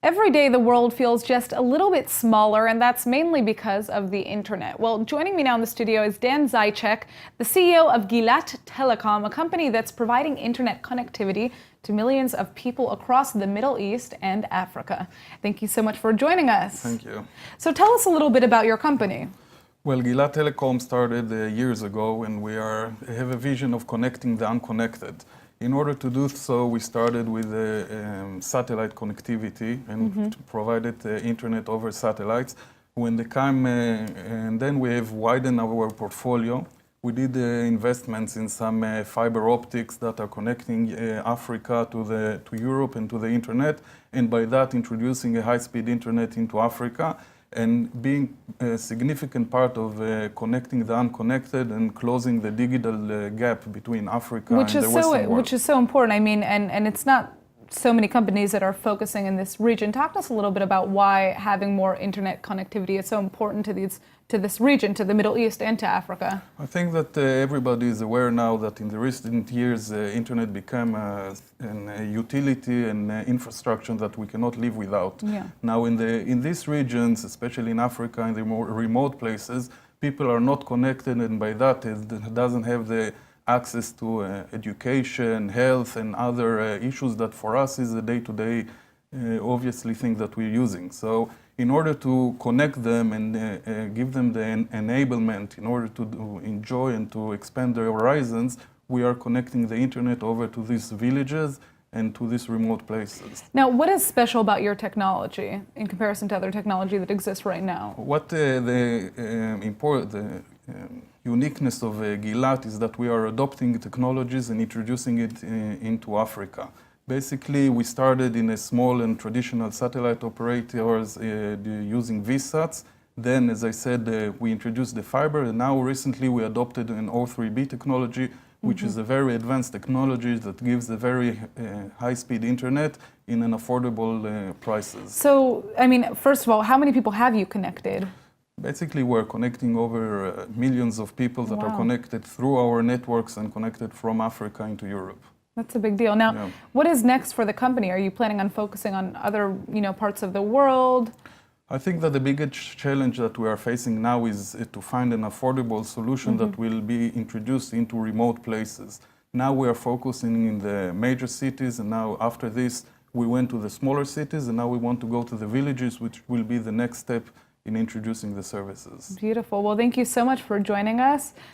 Every day the world feels just a little bit smaller, and that's mainly because of the internet. Well, joining me now in the studio is Dan Zajicek, the CEO of Gilat Telecom, a company that's providing internet connectivity to millions of people across the Middle East and Africa. Thank you so much for joining us. Thank you. So tell us a little bit about your company. Well, Gilat Telecom started years ago, and we have a vision of connecting the unconnected. In order to do so, we started with satellite connectivity and provided internet over satellites. And then we have widened our portfolio. We did investments in some fiber optics that are connecting Africa to Europe and to the internet, and by that introducing a high-speed internet into Africa, and being a significant part of connecting the unconnected and closing the digital gap between Africa and the Western world. Which is so important. I mean, and it's not so many companies that are focusing in this region. Talk to us a little bit about why having more internet connectivity is so important to this region, to the Middle East and to Africa. I think that everybody is aware now that in the recent years, internet became a utility and infrastructure that we cannot live without. Yeah. Now, in these regions, especially in Africa, in the more remote places, people are not connected, and by that, it doesn't have the access to education, health, and other issues that for us is a day-to-day, obviously, thing that we're using. So in order to connect them and give them the enablement in order to enjoy and to expand their horizons, we are connecting the internet over to these villages and to these remote places. Now, what is special about your technology in comparison to other technology that exists right now? What the uniqueness of Gilat is that we are adopting technologies and introducing it into Africa. Basically, we started in a small and traditional satellite operators using VSATs. Then, as I said, we introduced the fiber, and now recently we adopted an O3B technology, which is a very advanced technology that gives a very high-speed internet in an affordable prices. So, I mean, first of all, how many people have you connected? Basically, we're connecting over millions of people that are connected through our networks and connected from Africa into Europe. That's a big deal. Now, what is next for the company? Are you planning on focusing on other, parts of the world? I think that the biggest challenge that we are facing now is to find an affordable solution that will be introduced into remote places. Now we are focusing in the major cities, and now after this, we went to the smaller cities, and now we want to go to the villages, which will be the next step in introducing the services. Beautiful. Well, thank you so much for joining us.